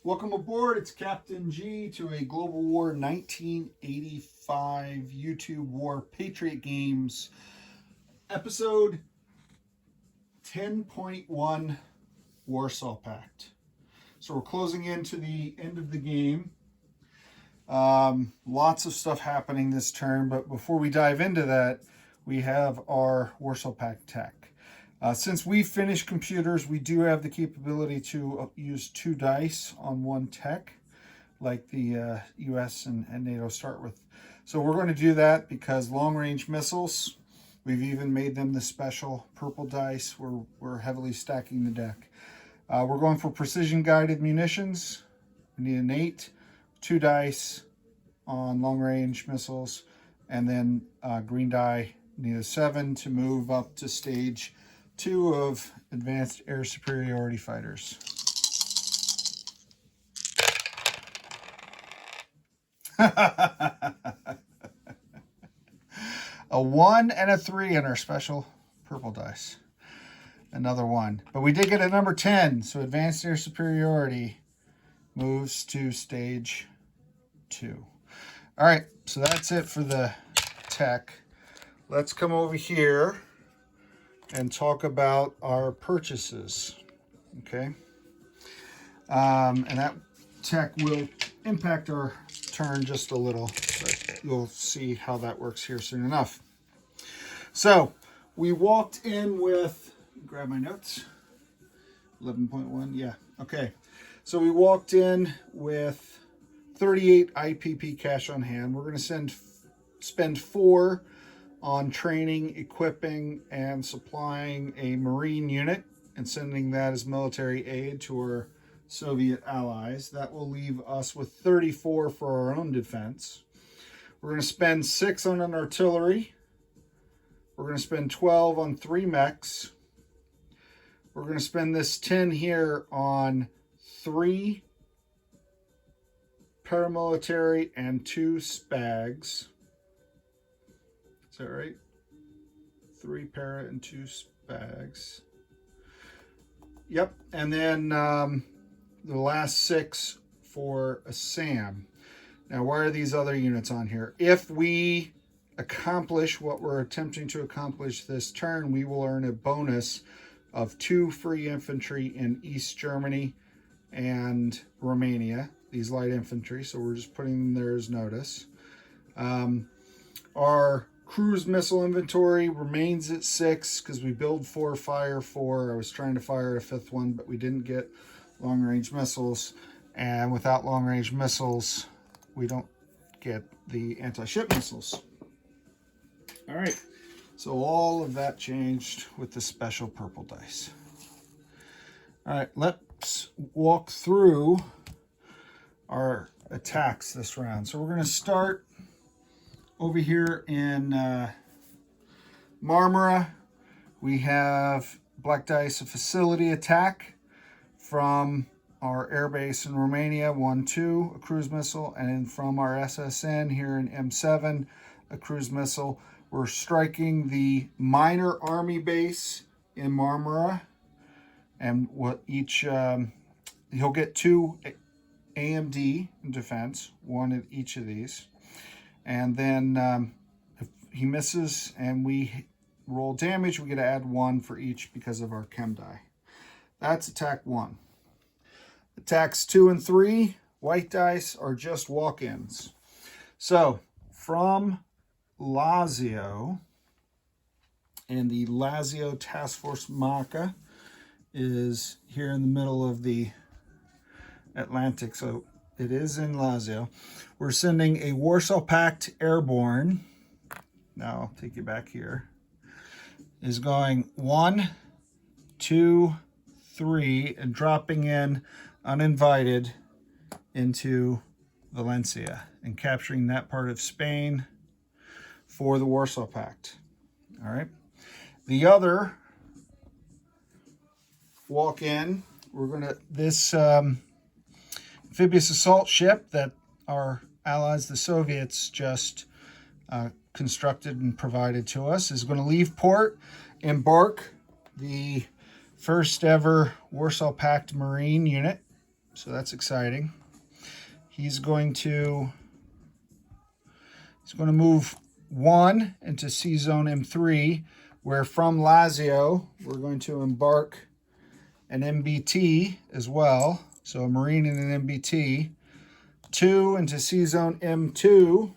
Welcome aboard. It's Captain G to a Global War 1985 YouTube War Patriot Games episode 10.1 Warsaw Pact. So we're closing into the end of the game. Lots of stuff happening this turn, but before we dive into that, we have our Warsaw Pact tech. Since we finished computers, we do have the capability to use 2 dice on 1 tech, like the US and NATO start with. So we're going to do that because long-range missiles, we've even made them the special purple dice. We're heavily stacking the deck. We're going for precision-guided munitions. We need an 8, 2 dice on long-range missiles, and then green die, need a 7 to move up to stage 2 of advanced air superiority fighters. A 1 and a 3 in our special purple dice. Another 1. But we did get a number 10, so advanced air superiority moves to stage 2. All right, so that's it for the tech. Let's come over here and talk about our purchases, okay? And that tech will impact our turn just a little, but you'll see how that works here soon enough. So we walked in with, grab my notes, 11.1, yeah, okay. So we walked in with 38 IPP cash on hand. We're gonna spend 4 on training, equipping, and supplying a Marine unit and sending that as military aid to our Soviet allies. That will leave us with 34 for our own defense. We're going to spend 6 on an artillery. We're going to spend 12 on 3 mechs. We're going to spend this 10 here on 3 paramilitary and 2 spags. Is that right? 3 para and 2 spags. Yep. And then the last 6 for a SAM. Now, why are these other units on here? If we accomplish what we're attempting to accomplish this turn, we will earn a bonus of 2 free infantry in East Germany and Romania. These light infantry, so we're just putting them there as notice. Our cruise missile inventory remains at 6 because we build 4, fire 4. I was trying to fire a 5th one, but we didn't get long-range missiles. And without long-range missiles, we don't get the anti-ship missiles. All right, so all of that changed with the special purple dice. All right, let's walk through our attacks this round. So we're going to start over here in Marmara. We have black dice, a facility attack from our airbase in Romania, 1-2, a cruise missile, and then from our SSN here in M7, a cruise missile. We're striking the minor army base in Marmara, and what each he'll get 2 AMD in defense, 1 at each of these. And then if he misses and we roll damage, we get to add 1 for each because of our chem die. That's attack 1. Attacks 2 and 3, white dice, are just walk-ins. So from Lazio, and the Lazio Task Force Maca is here in the middle of the Atlantic, so it is in Lazio. We're sending a Warsaw Pact airborne. Now I'll take you back here. Is going 1, 2, 3, and dropping in uninvited into Valencia and capturing that part of Spain for the Warsaw Pact. All right. The other walk in, we're going to, this amphibious assault ship that our allies, the Soviets, just constructed and provided to us, is going to leave port, embark the first ever Warsaw Pact Marine unit so that's exciting. He's going to move 1 into C Zone M3, where from Lazio, we're going to embark an MBT as well. So a Marine and an MBT. 2 into C Zone M2.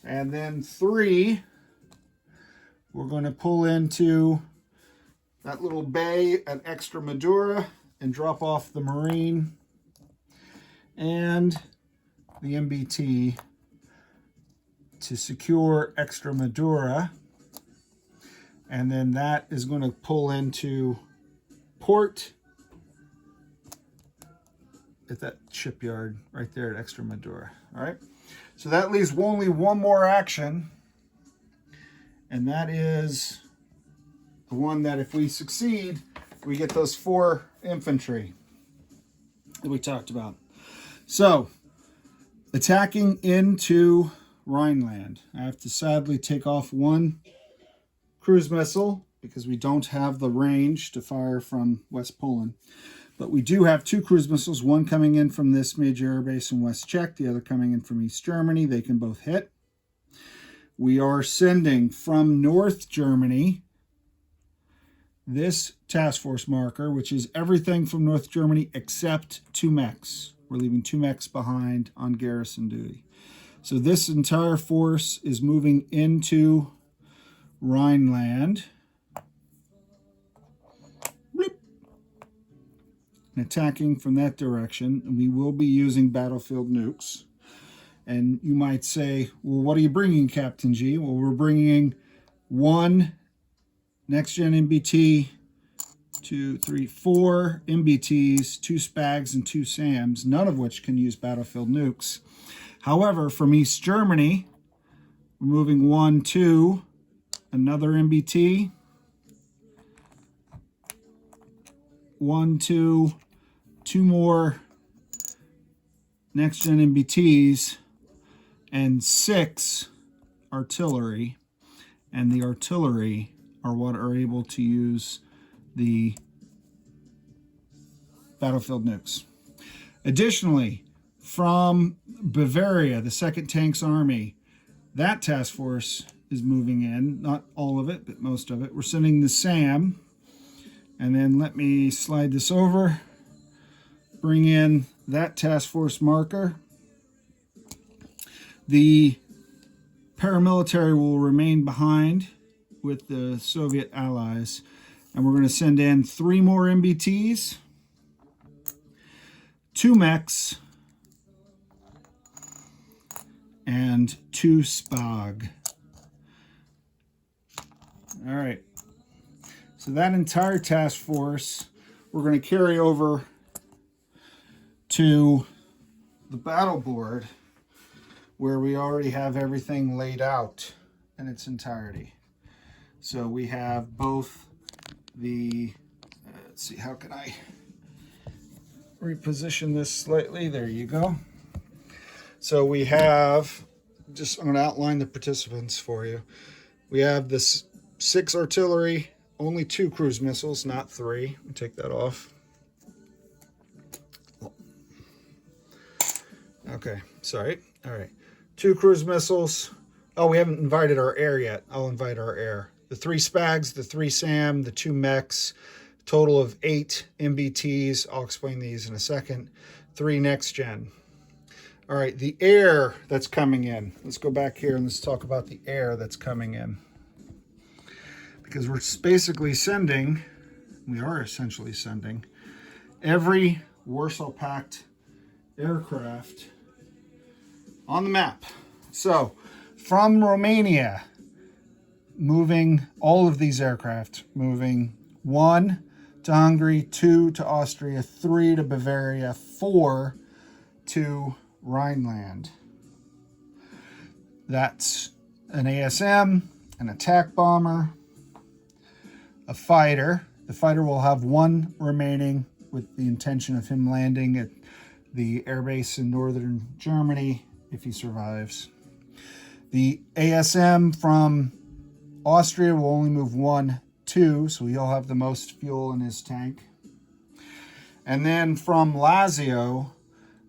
And then 3, we're going to pull into that little bay at Extremadura and drop off the Marine and the MBT to secure Extremadura. And then that is going to pull into port at that shipyard right there at Extremadura. All right. So that leaves only one more action. And that is the one that if we succeed, we get those 4 infantry that we talked about. So attacking into Rhineland. I have to sadly take off 1 cruise missile because we don't have the range to fire from West Poland. But we do have 2 cruise missiles, one coming in from this major air base in West Czech, the other coming in from East Germany. They can both hit. We are sending from North Germany this task force marker, which is everything from North Germany except 2 mechs. We're leaving 2 mechs behind on garrison duty. So this entire force is moving into Rhineland. And attacking from that direction. And we will be using battlefield nukes. And you might say, well, what are you bringing, Captain G? Well, we're bringing 1 next-gen MBT, 2, 3, 4 MBTs, 2 SPAGs, and 2 SAMs, none of which can use battlefield nukes. However, from East Germany, we're moving 1, 2, another MBT, 1, 2, 2 more next-gen MBTs, and 6 artillery. And the artillery are what are able to use the battlefield nukes. Additionally, from Bavaria, the 2nd Tanks Army, that task force is moving in. Not all of it, but most of it. We're sending the SAM. And then let me slide this over. Bring in that task force marker. The paramilitary will remain behind with the Soviet allies. And we're going to send in 3 more MBTs, 2 mechs, and 2 SPAG. All right. So that entire task force, we're going to carry over to the battle board where we already have everything laid out in its entirety. So we have both the, let's see, how can I reposition this slightly? There you go. So we have, I'm going to outline the participants for you. We have this 6 artillery, only 2 cruise missiles, not 3. I'll take that off. Okay, sorry. All right. 2 cruise missiles. Oh, we haven't invited our air yet. I'll invite our air. The 3 SPAGs, the 3 SAM, the 2 mechs, total of 8 MBTs. I'll explain these in a second. 3 next gen. All right, the air that's coming in. Let's go back here and let's talk about the air that's coming in. Because we're basically sending, we are essentially sending, every Warsaw Pact aircraft on the map. So, from Romania, moving all of these aircraft, moving 1 to Hungary, 2 to Austria, 3 to Bavaria, 4 to Rhineland. That's an ASM, an attack bomber, a fighter. The fighter will have 1 remaining with the intention of him landing at the airbase in northern Germany if he survives. The ASM from Austria will only move 1, 2, so he'll have the most fuel in his tank. And then from Lazio,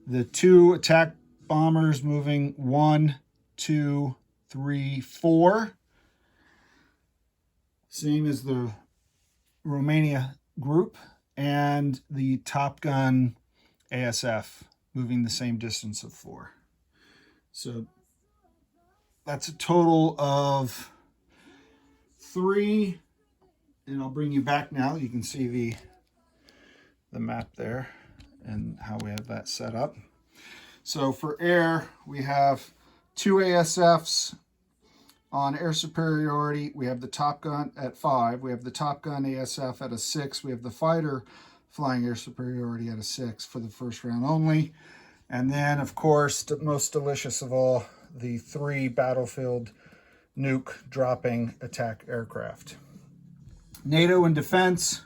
the 2 attack bombers moving 1, 2, 3, 4. Same as the Romania group. And the Top Gun ASF moving the same distance of 4. So that's a total of 3. And I'll bring you back now. You can see the map there and how we have that set up. So for air, we have 2 ASFs on air superiority. We have the Top Gun at 5. We have the Top Gun ASF at a 6. We have the fighter flying air superiority at a 6 for the first round only. And then, of course, the most delicious of all, the 3 battlefield nuke dropping attack aircraft. NATO in defense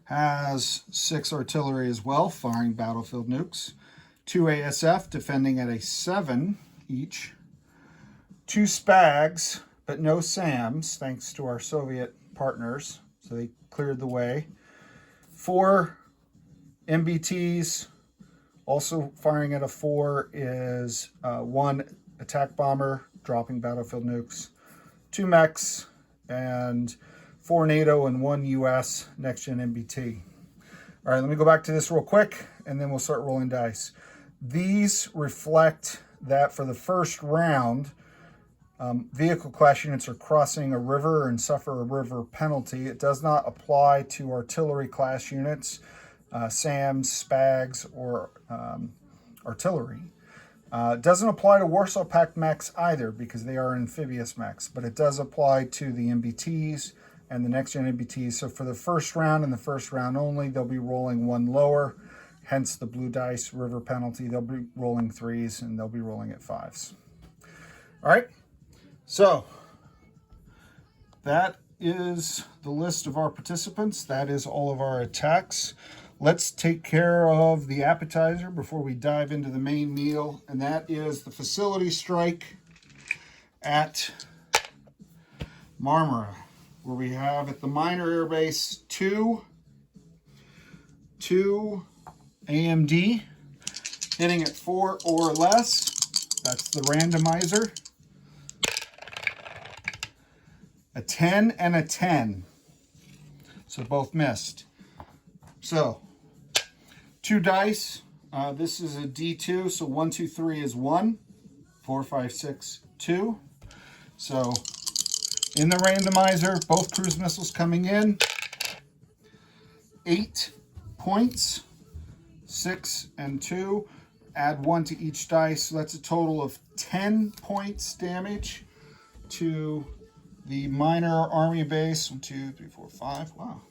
has 6 artillery as well, firing battlefield nukes. 2 ASF defending at a 7 each. 2 SPAGs, but no SAMs, thanks to our Soviet partners. So they cleared the way. 4 MBTs, also firing at a 4 is 1 attack bomber, dropping battlefield nukes. 2 mechs, and 4 NATO and 1 US next-gen MBT. All right, let me go back to this real quick, and then we'll start rolling dice. These reflect that for the first round, vehicle class units are crossing a river and suffer a river penalty. It does not apply to artillery class units, SAMs, SPAGs, or artillery. It doesn't apply to Warsaw Pact mechs either because they are amphibious mechs, but it does apply to the MBTs and the next-gen MBTs. So for the first round and the first round only, they'll be rolling 1 lower, hence the blue dice river penalty. They'll be rolling 3s and they'll be rolling at 5s. All right, so that is the list of our participants. That is all of our attacks. Let's take care of the appetizer before we dive into the main meal, and that is the facility strike at Marmara, where we have at the minor airbase 2 AMD hitting at 4 or less. That's the randomizer. A 10 and a 10. So both missed. So 2 dice. This is a D2. So 1, 2, 3 is 1. 4, 5, 6, 2. So in the randomizer, both cruise missiles coming in. 8 points. 6 and 2. Add 1 to each dice. So that's a total of 10 points damage to the minor army base. 1, 2, 3, 4, 5. Wow.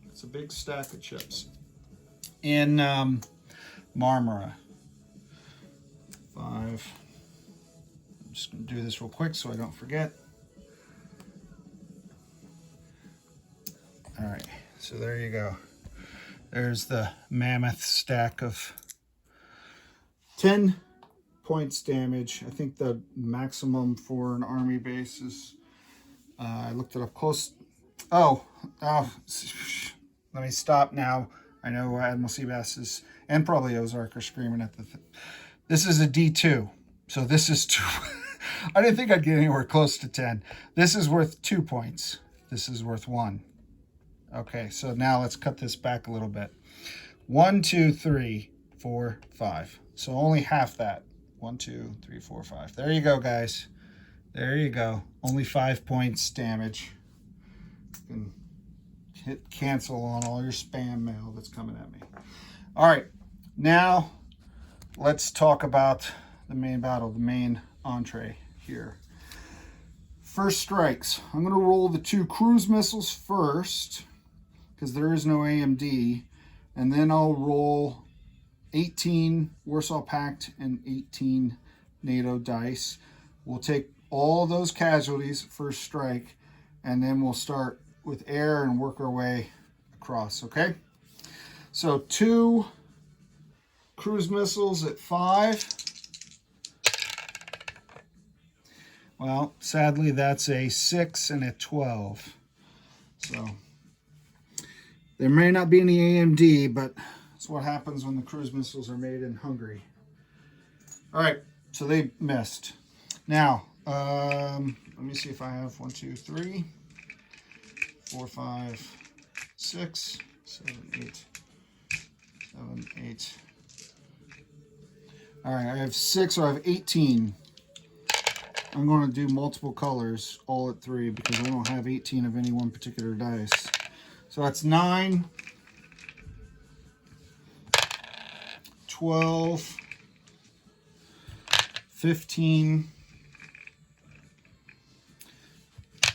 That's a big stack of chips. In Marmara. 5. I'm just going to do this real quick so I don't forget. All right. So there you go. There's the mammoth stack of 10 points damage. I think the maximum for an army base is, I looked it up close. Oh, let me stop now. I know Admiral Seabass is, and probably Ozark are screaming at this is a D2. So this is 2. I didn't think I'd get anywhere close to 10. This is worth 2 points. This is worth 1. Okay, so now let's cut this back a little bit. 1, 2, 3, 4, 5. So only half that. 1, 2, 3, 4, 5. There you go, guys. There you go. Only 5 points damage. You can hit cancel on all your spam mail that's coming at me. All right, now let's talk about the main battle, the main entree here. First strikes. I'm going to roll the 2 cruise missiles first because there is no AMD, and then I'll roll 18 Warsaw Pact and 18 NATO dice. We'll take all those casualties first strike, and then we'll start with air and work our way across, okay? So 2 cruise missiles at 5. Well, sadly, that's a 6 and a 12. So there may not be any AMD, but That's what happens when the cruise missiles are made in Hungary. All right, so they missed. Now, let me see if I have 1, 2, 3, 4, 5, 6, 7, 8, 7, 8. All right, I have 6, so I have 18. I'm going to do multiple colors, all at 3, because I don't have 18 of any one particular dice. So that's 9, 12, 15,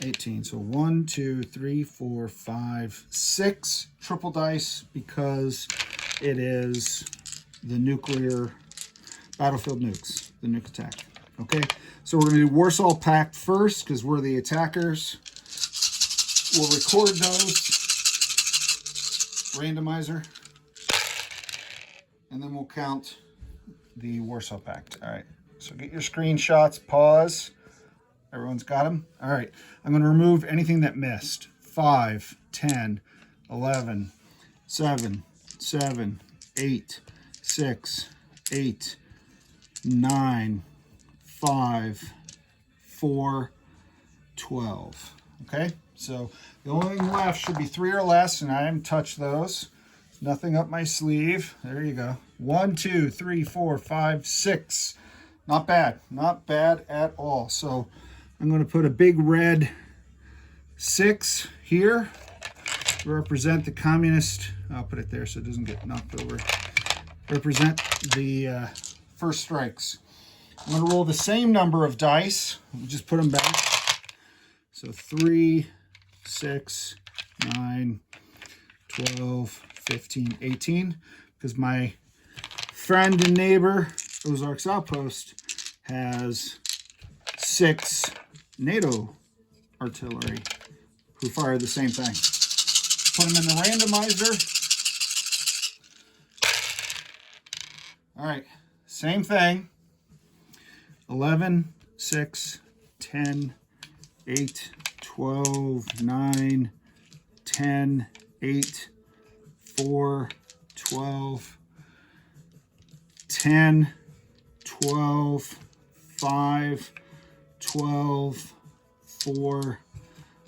18. So 1, 2, 3, 4, 5, 6 triple dice, because it is the nuclear battlefield nukes, the nuke attack. Okay, so we're going to do Warsaw Pact first because we're the attackers. We'll record those, randomizer, and then we'll count the Warsaw Pact. All right, so get your screenshots, pause. Everyone's got them? All right, I'm going to remove anything that missed. 5, 10, 11, 7, 7, 8, 6, 8, 9, 5, 4, 12. Okay, so the only thing left should be 3 or less, and I haven't touched those. Nothing up my sleeve. There you go. 1, 2, 3, 4, 5, 6. Not bad. Not bad at all. So I'm going to put a big red 6 here to represent the communist. I'll put it there so it doesn't get knocked over. Represent the first strikes. I'm going to roll the same number of dice. We'll just put them back. So 3, 6, 9, 12, 15, 18. Because my friend and neighbor, Ozarks Outpost, has 6 NATO artillery who fire the same thing. Put them in the randomizer. All right, same thing. 11, 6, 10, 8, 12, 9, 10, 8, 4, 12, 10, 12, 5, 12, 4,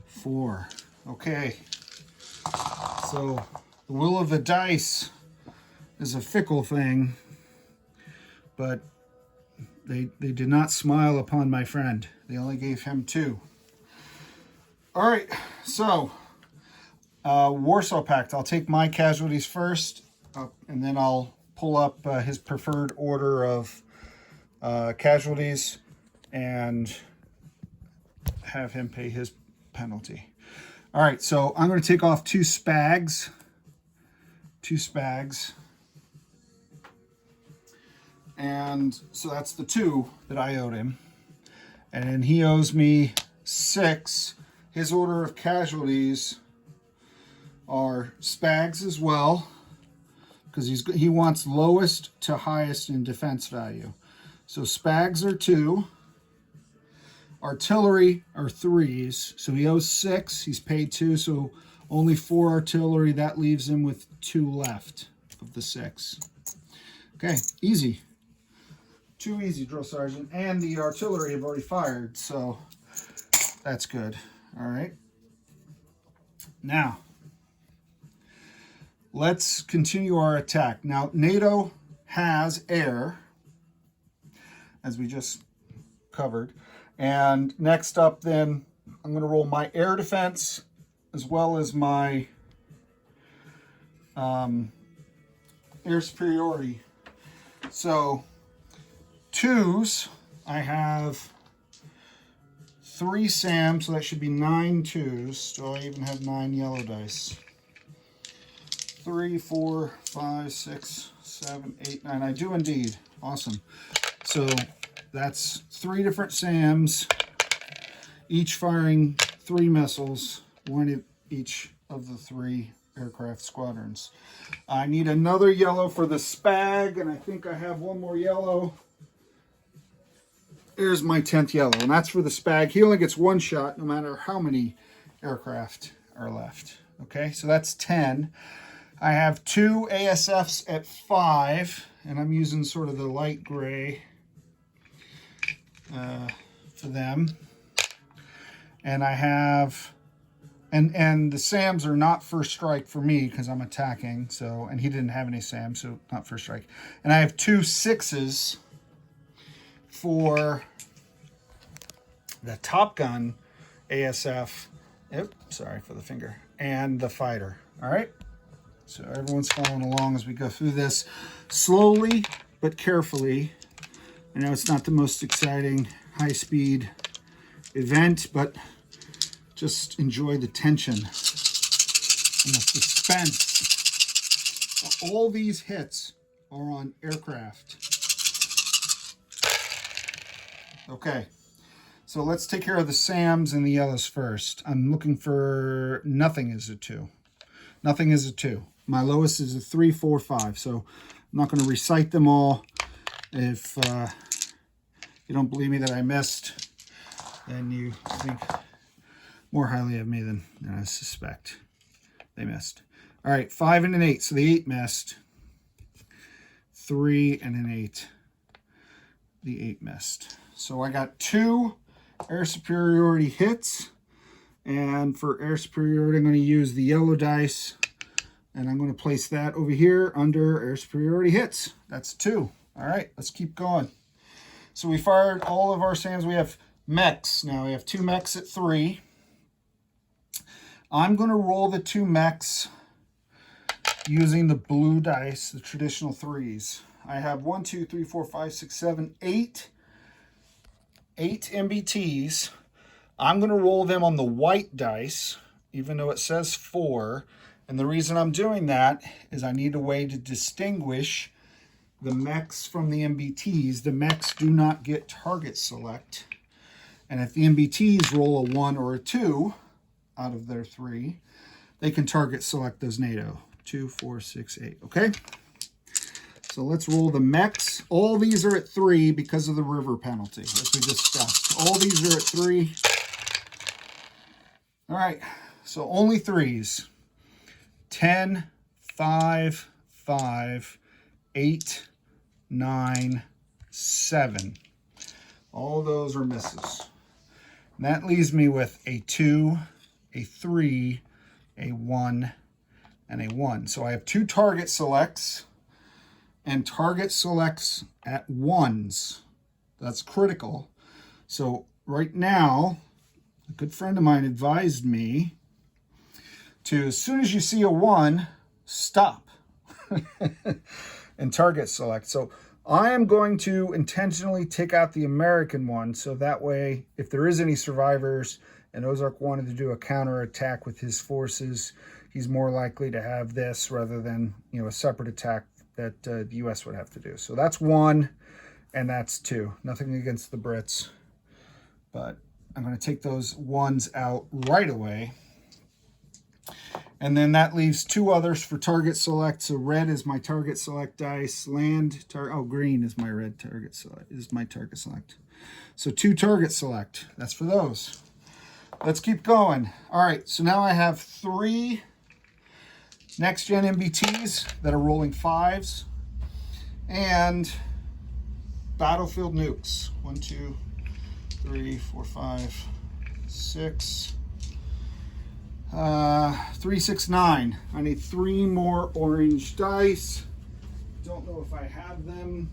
4. Okay, so the will of the dice is a fickle thing, but they did not smile upon my friend. They only gave him 2. All right, so Warsaw Pact. I'll take my casualties first, and then I'll pull up his preferred order of casualties and have him pay his penalty. All right, so I'm going to take off 2 spags. 2 spags. And so that's the 2 that I owed him. And he owes me 6. His order of casualties are spags as well, because he wants lowest to highest in defense value. So spags are 2. Artillery are 3s. So he owes 6. He's paid 2. So only 4 artillery. That leaves him with 2 left of the 6. Okay, easy. 2 easy, Drill Sergeant. And the artillery have already fired, so that's good. All right. Now, let's continue our attack. Now, NATO has air, as we just covered. And next up, then, I'm going to roll my air defense as well as my air superiority. So 2s, I have 3 SAM, so that should be 9 2s. So I even have 9 yellow dice. 3, 4, 5, 6, 7, 8, 9. I do indeed. Awesome. So that's 3 different SAMs, each firing 3 missiles, 1 at each of the 3 aircraft squadrons. I need another yellow for the SPAG, and I think I have 1 more yellow. Here's my 10th yellow, and that's for the SPAG. He only gets 1 shot no matter how many aircraft are left. Okay, so that's 10. I have two ASFs at 5, and I'm using sort of the light gray for them. And I have, and the SAMs are not first strike for me because I'm attacking. So, and he didn't have any SAMs, so not first strike. And I have two 6s for the Top Gun ASF. Yep, sorry for the finger. And the fighter. All right. So everyone's following along as we go through this slowly but carefully. I know it's not the most exciting high-speed event, but just enjoy the tension and the suspense. All these hits are on aircraft. Okay, so let's take care of the SAMs and the yellows first. I'm looking for nothing is a 2. Nothing is a 2. My lowest is a 3, 4, 5. So I'm not going to recite them all. If you don't believe me that I missed, then you think more highly of me than I suspect. They missed. All right, 5 and an 8. So the 8 missed. 3 and an 8. The 8 missed. So I got 2 air superiority hits. And for air superiority, I'm going to use the yellow dice. And I'm going to place that over here under air superiority hits. That's 2. All right, let's keep going. So we fired all of our SAMs. We have mechs. Now we have 2 mechs at 3. I'm going to roll the 2 mechs using the blue dice, the traditional 3s. I have 1, 2, 3, 4, 5, 6, 7, 8 MBTs. I'm going to roll them on the white dice, even though it says 4. And the reason I'm doing that is I need a way to distinguish the mechs from the MBTs. The mechs do not get target select. And if the MBTs roll a 1 or a 2 out of their 3, they can target select those NATO. 2, 4, 6, 8. Okay? So let's roll the mechs. All these are at 3 because of the river penalty, as we discussed. All these are at 3. All right. So only 3s. 10, 5, 5, 8, 9, 7. All those are misses. And that leaves me with a 2, a 3, a 1, and a 1. So I have 2 target selects and target selects at 1s. That's critical. So right now, a good friend of mine advised me to, as soon as you see a 1, stop and target select. So I am going to intentionally take out the American one, so that way, if there is any survivors and Ozark wanted to do a counterattack with his forces, he's more likely to have this rather than, you know, a separate attack that the U.S. would have to do. So that's 1, and that's 2. Nothing against the Brits, but I'm going to take those 1s out right away. And then that leaves 2 others for target select. So red is my target select dice. Green is my red target select. Is my target select. So 2 target select. That's for those. Let's keep going. All right. So now I have 3 next gen MBTs that are rolling 5s and battlefield nukes. 1, 2, 3, 4, 5, 6. 3, 6, 9. I need 3 more orange dice. Don't know if I have them.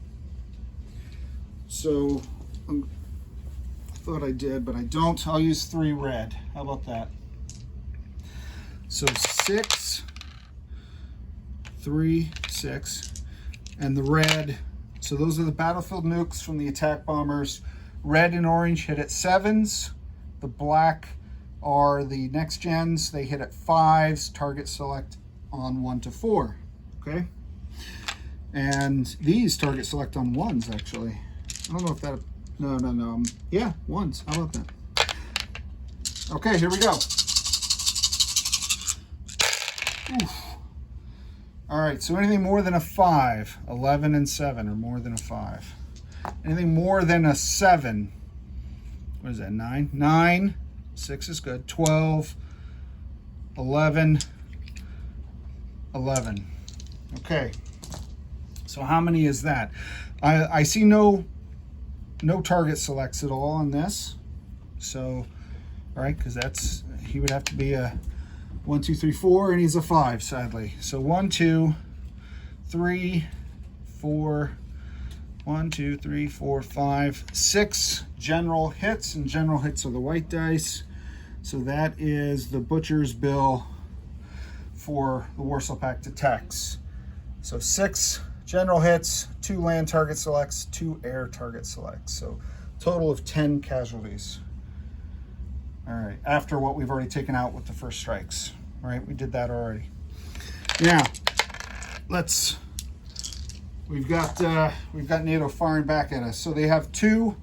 So I thought I did, but I don't. I'll use 3 red. How about that? So 6, 3, 6, and the red. So those are the battlefield nukes from the attack bombers. Red and orange hit at 7s. The black are the next gens. They hit at 5s, target select on 1 to 4. Okay. And these target select on 1s, actually. I don't know if that, no. Yeah, 1s. How about that? Okay, here we go. Oof. All right, so anything more than a 5, 11 and 7 are more than a 5. Anything more than a 7, what is that, 9? 9. 6 is good. 12, 11, 11. Okay. So how many is that? I see no target selects at all on this. So, all right, because he would have to be a 1, 2, 3, 4, and he's a 5, sadly. So 1, 2, 3, 4, 1, 2, 3, 4, 5, 6 general hits, and general hits are the white dice. So that is the butcher's bill for the Warsaw Pact attacks. So 6 general hits, 2 land target selects, 2 air target selects. So total of 10 casualties. All right, after what we've already taken out with the first strikes. All right, we did that already. Now, we've got NATO firing back at us. So they have two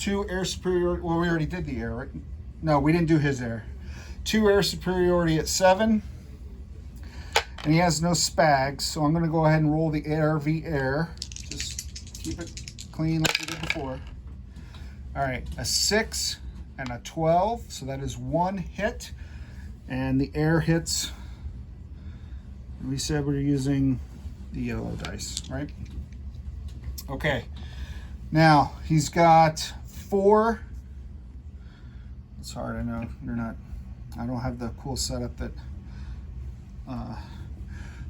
air superiority. Well, we already did the air, right? No, we didn't do his air. 2 air superiority at 7. And he has no spags, so I'm going to go ahead and roll the air v air. Just keep it clean like we did before. All right, a 6 and a 12, so that is 1 hit. And the air hits, we said we're using the yellow dice, right? Okay, now he's got 4. It's hard, I know, I don't have the cool setup that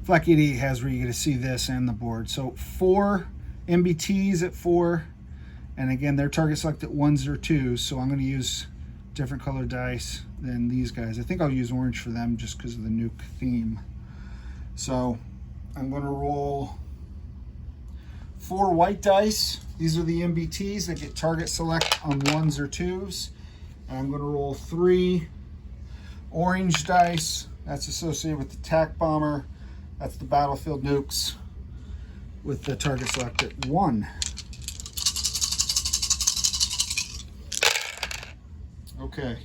Fleck 80 has where you get to see this and the board. So 4 MBTs at 4. And again, their target select at 1s or 2s, so I'm going to use different color dice than these guys. I think I'll use orange for them just because of the nuke theme. So I'm going to roll 4 white dice. These are the MBTs that get target select on 1s or 2s. And I'm going to roll 3 orange dice. That's associated with the TAC bomber. That's the battlefield nukes with the target select at 1. Okay,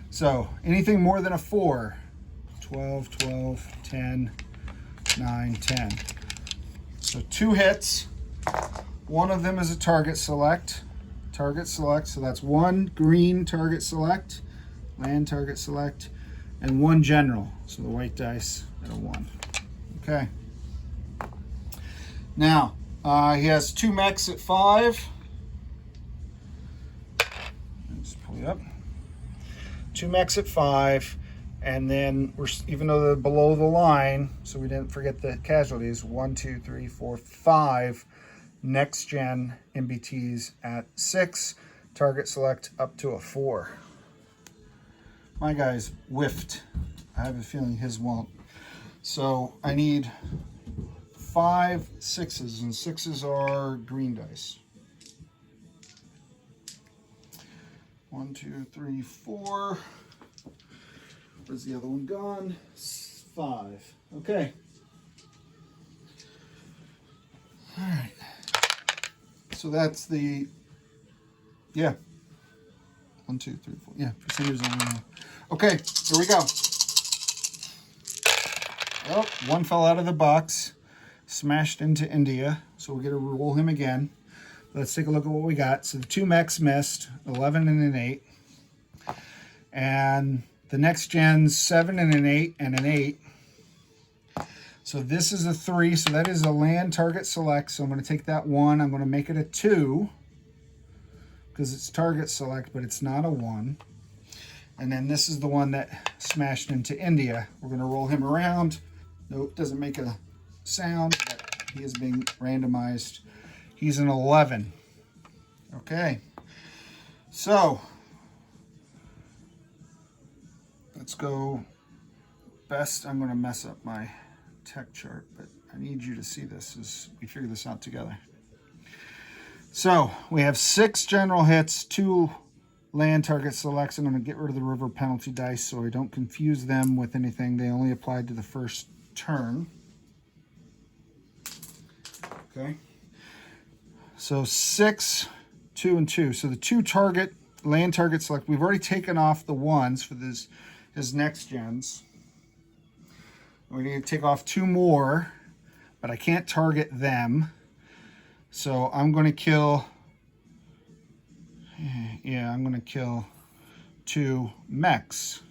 so anything more than a 4, 12, 12, 10, 9, 10. So 2 hits, one of them is a target select, so that's 1 green target select, land target select, and 1 general, so the white dice at a 1. Okay. Now, he has 2 mechs at 5. Let's pull it up. 2 mechs at 5, and then we're, even though they're below the line, so we didn't forget the casualties, 1, 2, 3, 4, 5 next gen MBTs at 6, target select up to a 4. My guy's whiffed. I have a feeling his won't. So I need 5 6s, and 6s are green dice. 1, 2, 3, 4. Where's the other one gone? 5. Okay. All right. So that's the, yeah. 1, 2, 3, 4. Yeah, percentage on one. Okay, here we go. Oh, one fell out of the box, smashed into India. So we'll get to roll him again. Let's take a look at what we got. So the 2 mechs missed, 11 and an 8. And the next gen's 7 and an 8 and an 8. So this is a 3, so that is a land target select. So I'm going to take that 1. I'm going to make it a 2 because it's target select, but it's not a 1. And then this is the one that smashed into India. We're going to roll him around. Nope, doesn't make a sound, but he is being randomized. He's an 11. Okay. So let's go best. I'm going to mess up my tech chart, but I need you to see this as we figure this out together. So we have 6 general hits, 2 land target selects. I'm going to get rid of the river penalty dice so I don't confuse them with anything. They only applied to the first turn. Okay. So 6, 2, and 2. So the 2 target land target select. We've already taken off the 1s for his next gens. We need to take off 2 more, but I can't target them. So I'm going to kill, I'm going to kill 2 mechs,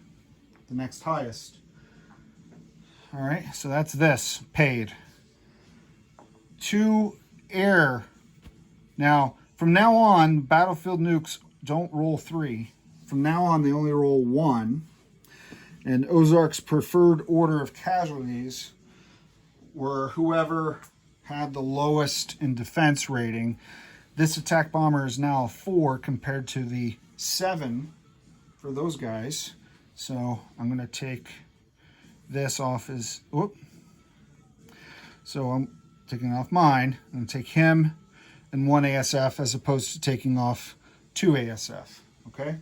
the next highest. All right, so that's this, paid. 2 air. Now, from now on, battlefield nukes don't roll 3. From now on, they only roll 1. And Ozark's preferred order of casualties were whoever had the lowest in defense rating. This attack bomber is now a 4 compared to the 7 for those guys. So I'm going to take this off his, whoop. So I'm taking off mine. I'm going to take him and 1 ASF as opposed to taking off 2 ASF, okay?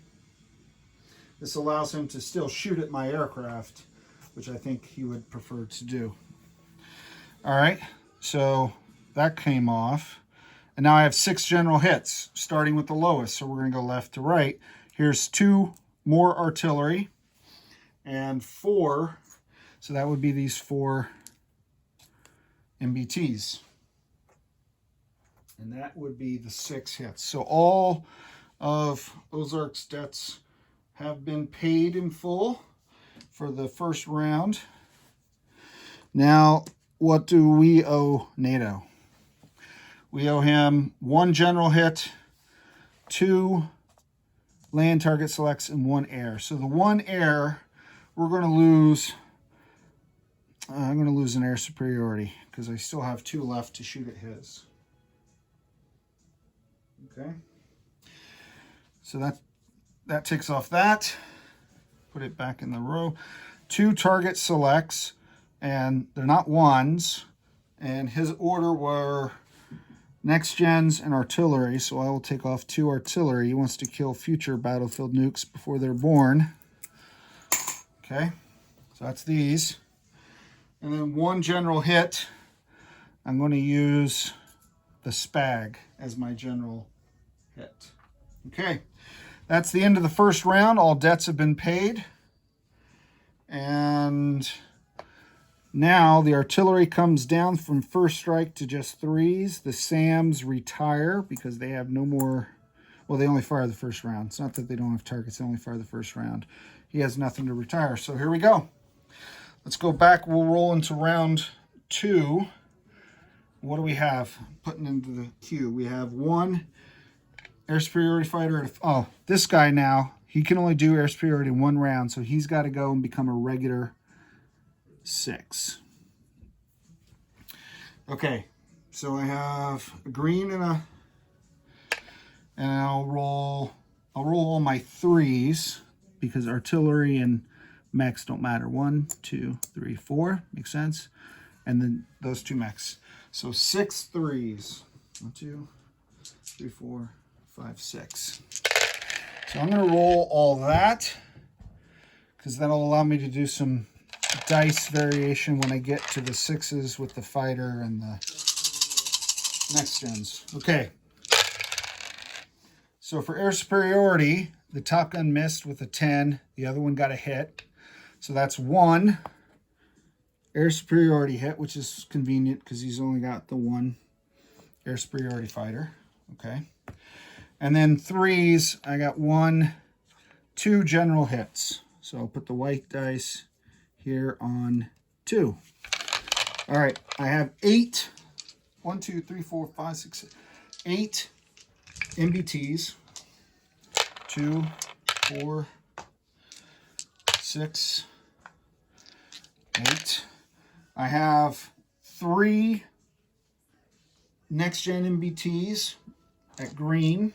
This allows him to still shoot at my aircraft, which I think he would prefer to do. All right, so that came off. And now I have 6 general hits, starting with the lowest. So we're going to go left to right. Here's 2 more artillery and 4. So that would be these 4 MBTs. And that would be the 6 hits. So all of Ozark's debts have been paid in full for the first round. Now, what do we owe NATO? We owe him 1 general hit, 2 land target selects, and 1 air. So the 1 air, we're going to lose. I'm going to lose an air superiority because I still have 2 left to shoot at his. Okay. So that takes off that. Put it back in the row. 2 target selects, and they're not 1s. And his order were next gens and artillery, so I will take off 2 artillery. He wants to kill future battlefield nukes before they're born. Okay, so that's these. And then 1 general hit. I'm going to use the Spag as my general hit. Okay, that's the end of the first round. All debts have been paid. And now the artillery comes down from first strike to just 3s. The SAMs retire because they have no more, well, they only fire the first round. It's not that they don't have targets, they only fire the first round. He has nothing to retire. So here we go. Let's go back. We'll roll into round 2. What do we have putting into the queue? We have 1 air superiority fighter. Oh, this guy now, he can only do air superiority 1 round, so he's got to go and become a regular 6. Okay, so I have a green and I'll roll all my 3s because artillery and mechs don't matter. 1, 2, 3, 4 makes sense, and then those 2 mechs. So 6 3s. 1, 2, 3, 4, 5, 6. So I'm going to roll all that because that'll allow me to do some dice variation when I get to the 6s with the fighter and the next gens. Okay. So for air superiority, the Top Gun missed with a 10. The other one got a hit. So that's 1 air superiority hit, which is convenient because he's only got the 1 air superiority fighter. Okay. And then 3s, I got 1, 2 general hits. So I'll put the white dice here on 2. All right, I have 8, 1, 2, 3, 4, 5, 6, 8 MBTs. 2, 4, 6, 8. I have 3 next gen MBTs at green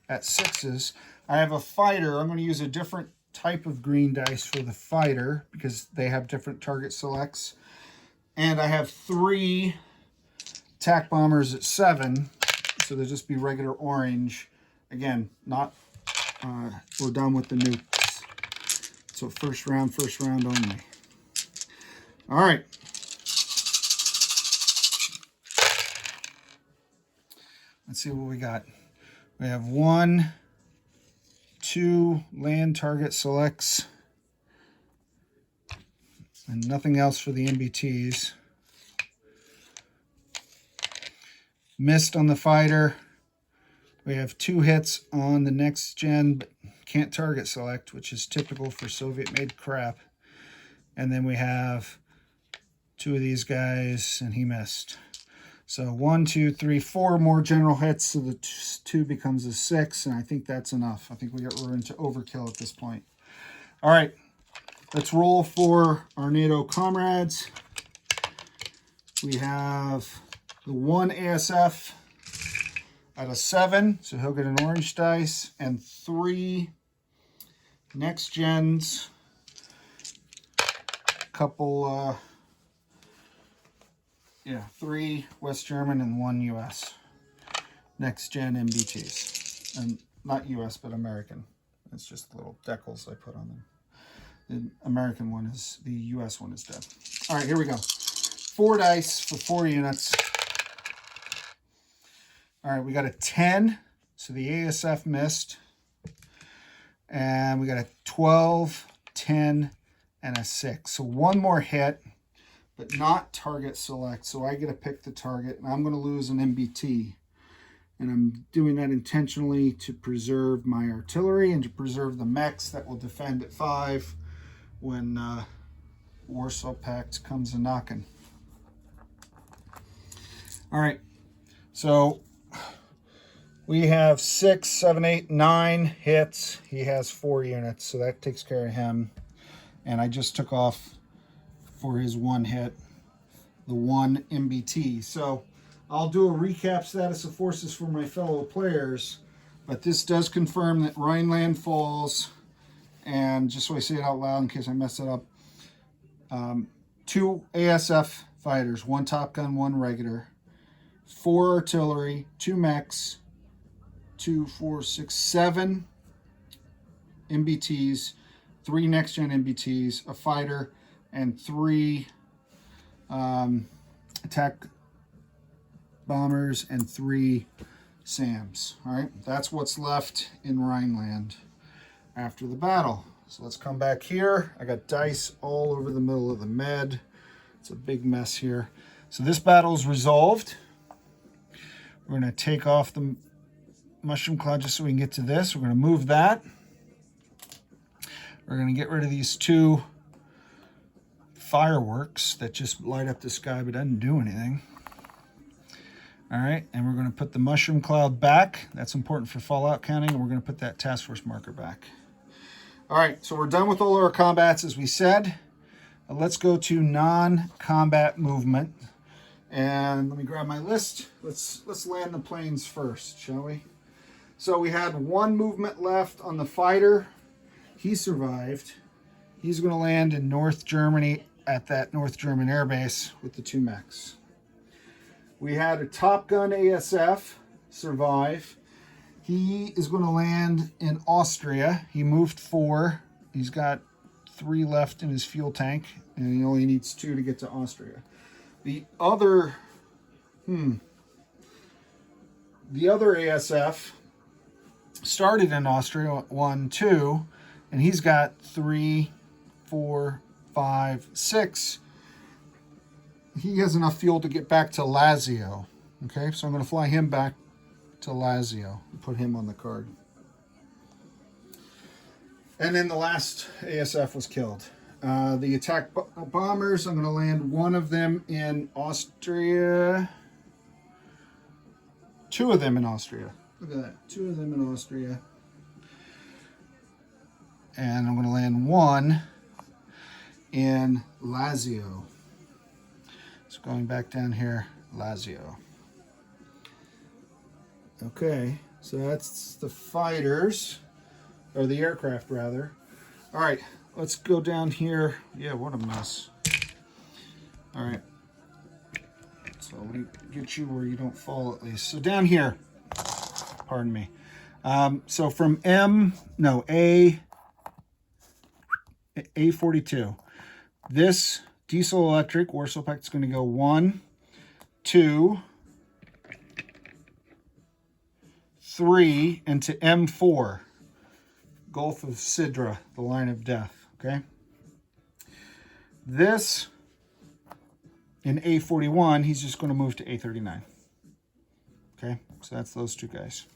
at 6s. I have a fighter. I'm going to use a different type of green dice for the fighter because they have different target selects. And I have 3 attack bombers at 7, so they'll just be regular orange. Again, not we're done with the nukes. So first round only. All right. Let's see what we got. We have 1, 2 land target selects and nothing else for the MBTs. Missed on the fighter. We have 2 hits on the next gen, but can't target select, which is typical for Soviet-made crap. And then we have 2 of these guys, and he missed. So 1, 2, 3, 4 more general hits, so the 2 becomes a 6, and I think that's enough. I think we're into overkill at this point. All right, let's roll for our NATO comrades. We have the 1 ASF out of 7, so he'll get an orange dice, and 3 next gens, couple, 3 West German and 1 US next gen MBTs, and not US but American. It's just little decals I put on them. The American one is, the US one is dead. All right, here we go. 4 dice for 4 units. All right, we got a 10, so the ASF missed. And we got a 12, 10, and a 6. So 1 more hit, but not target select. So I get to pick the target, and I'm going to lose an MBT. And I'm doing that intentionally to preserve my artillery and to preserve the mechs that will defend at 5 when Warsaw Pact comes a-knocking. All right, so we have 6, 7, 8, 9 hits. He has 4 units, so that takes care of him. And I just took off for his 1 hit, the 1 MBT. So I'll do a recap status of forces for my fellow players, but this does confirm that Rhineland falls. And just so I say it out loud in case I mess it up, 2 ASF fighters, 1 Top Gun, 1 regular, 4 artillery, 2 mechs, 2, 4, 6, 7 MBTs, 3 next gen MBTs, a fighter, and 3 attack bombers and 3 SAMs. All right, that's what's left in Rhineland after the battle. So let's come back here. I got dice all over the middle of the med. It's a big mess here. So this battle is resolved. We're going to take off the mushroom cloud just so we can get to this. We're going to move that. We're going to get rid of these 2 fireworks that just light up the sky but doesn't do anything. All right, and we're going to put the mushroom cloud back. That's important for fallout counting, and we're going to put that task force marker back. All right, so we're done with all our combats, as we said. Let's go to non-combat movement. And let me grab my list. Let's land the planes first, shall we? So we had 1 movement left on the fighter. He survived. He's going to land in North Germany at that North German air base with the 2 mechs. We had a Top Gun ASF survive. He is going to land in Austria. He moved 4. He's got 3 left in his fuel tank, and he only needs 2 to get to Austria. The other ASF started in Austria, 1, 2, and he's got 3, 4, 5, 6. He has enough fuel to get back to Lazio. Okay, so I'm going to fly him back to Lazio and put him on the card. And then the last ASF was killed. The attack bombers, I'm going to land 1 of them in Austria. 2 of them in Austria. Look at that. 2 of them in Austria. And I'm going to land 1 in Lazio. So going back down here, Lazio. Okay, so that's the fighters, or the aircraft rather. All right, let's go down here. Yeah, what a mess. All right, so let me get you where you don't fall at least. So down here, pardon me. So from A42, this diesel electric Warsaw Pact is going to go 1, 2, 3 into M4, Gulf of Sidra, the line of death. Okay. This in A41, he's just going to move to A39. Okay, so that's those 2 guys.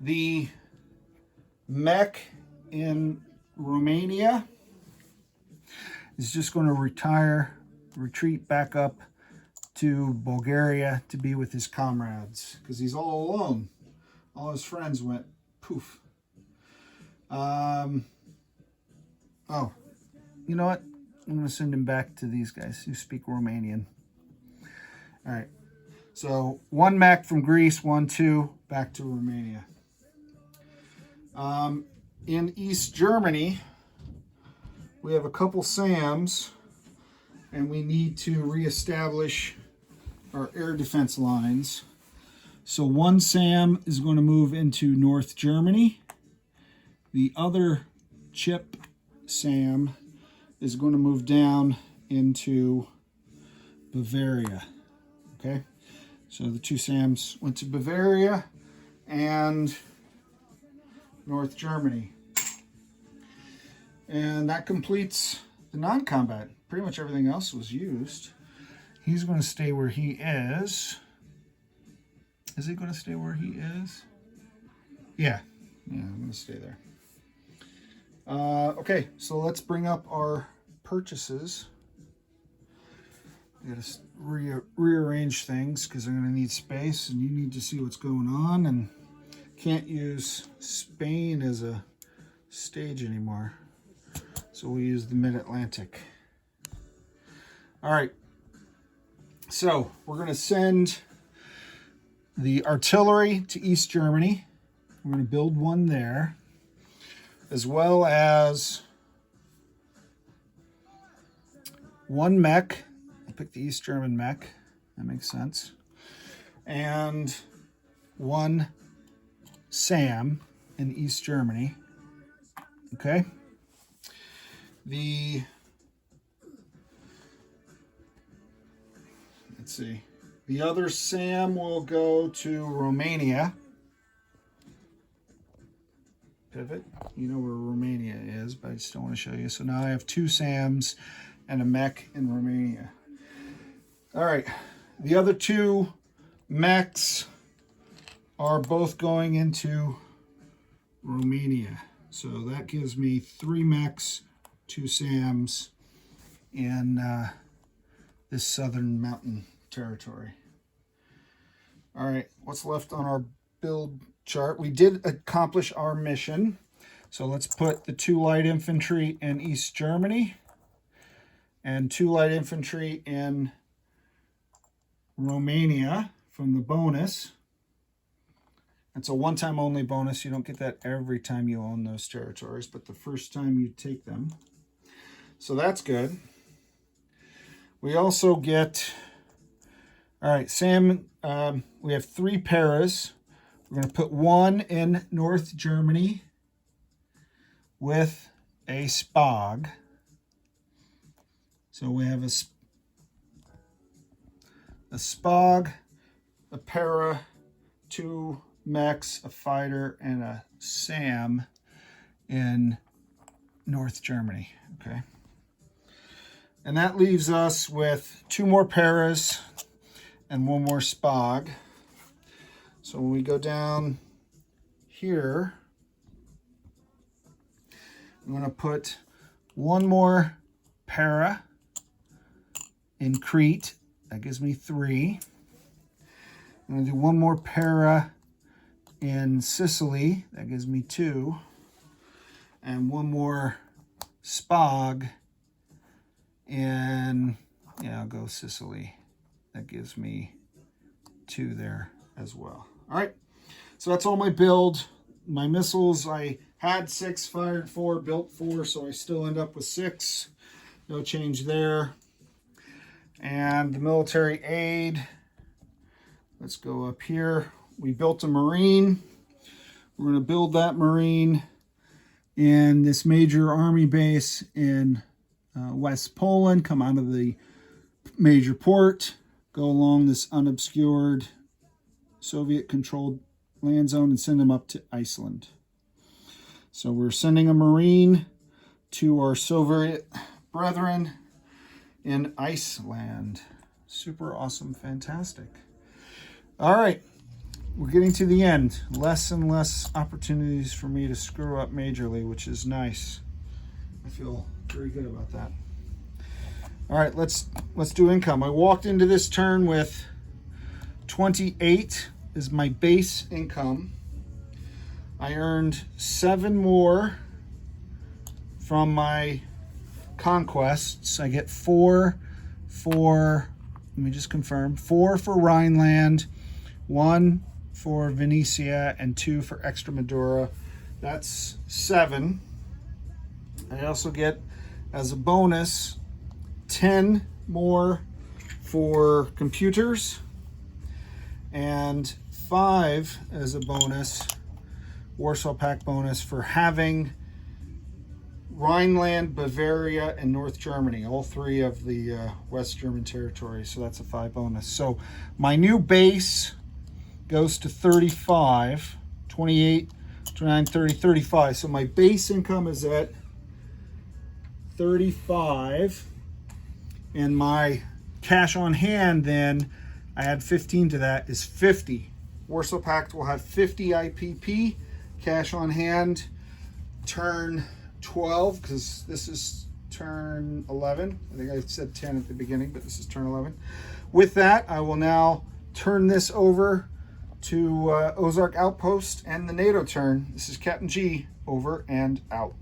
The mech in Romania is just going to retreat back up to Bulgaria to be with his comrades because he's all alone. All his friends went poof. Oh, you know what? I'm going to send him back to these guys who speak Romanian. All right. So 1 mech from Greece, 1, 2, back to Romania. In East Germany, we have a couple SAMs, and we need to reestablish our air defense lines. So 1 SAM is going to move into North Germany. The other chip SAM is going to move down into Bavaria. Okay, so the 2 SAMs went to Bavaria and North Germany. And that completes the non-combat. Pretty much everything else was used. He's going to stay where he is. Is he going to stay where he is? Yeah, I'm going to stay there. Okay, so let's bring up our purchases. I got to rearrange things because I'm going to need space, and you need to see what's going on, and can't use Spain as a stage anymore. So we'll use the Mid-Atlantic. All right. So we're going to send the artillery to East Germany. We're going to build one there, as well as 1 mech. I'll pick the East German mech. That makes sense. And 1 SAM in East Germany. Okay. Let's see. The other SAM will go to Romania. Pivot. You know where Romania is, but I just don't want to show you. So now I have 2 SAMs and a mech in Romania. All right. The other 2 mechs are both going into Romania. So that gives me 3 mechs, 2 SAMs in this southern mountain territory. All right, what's left on our build chart? We did accomplish our mission. So let's put the 2 light infantry in East Germany and 2 light infantry in Romania from the bonus. It's a one-time only bonus. You don't get that every time you own those territories, but the first time you take them. So that's good. We also get, all right, Sam, we have 3 paras. We're going to put 1 in North Germany with a SPOG. So we have a SPOG, a para, 2 mechs, a fighter, and a SAM in North Germany. Okay. And that leaves us with 2 more paras and 1 more SPOG. So when we go down here, I'm going to put 1 more para in Crete. That gives me 3. I'm going to do 1 more para in Sicily. That gives me 2. And 1 more SPOG in, I'll go Sicily. That gives me 2 there as well. All right, so that's all my build. My missiles, I had 6, fired 4, built 4, so I still end up with 6. No change there. And the military aid, let's go up here. We built a Marine. We're going to build that Marine in this major army base in West Poland, come out of the major port, go along this unobscured Soviet-controlled land zone and send them up to Iceland. So we're sending a Marine to our Soviet brethren in Iceland. Super awesome, fantastic. All right, we're getting to the end. Less and less opportunities for me to screw up majorly, which is nice. I feel very good about that. All right, let's do income. I walked into this turn with 28 is my base income. I earned 7 more from my conquests. I get 4 for, let me just confirm, 4 for Rhineland, 1 for Venetia, and 2 for Extremadura. That's 7. I also get, as a bonus, 10 more for computers and 5 as a bonus, Warsaw Pact bonus, for having Rhineland, Bavaria, and North Germany, all 3 of the West German territories. So that's a 5 bonus. So my new base goes to 35, 28, 29, 30, 35. So my base income is at 35. And my cash on hand, then, I add 15 to that, is 50. Warsaw Pact will have 50 IPP. Cash on hand, turn 12, because this is turn 11. I think I said 10 at the beginning, but this is turn 11. With that, I will now turn this over to Ozark Outpost and the NATO turn. This is Captain G, over and out.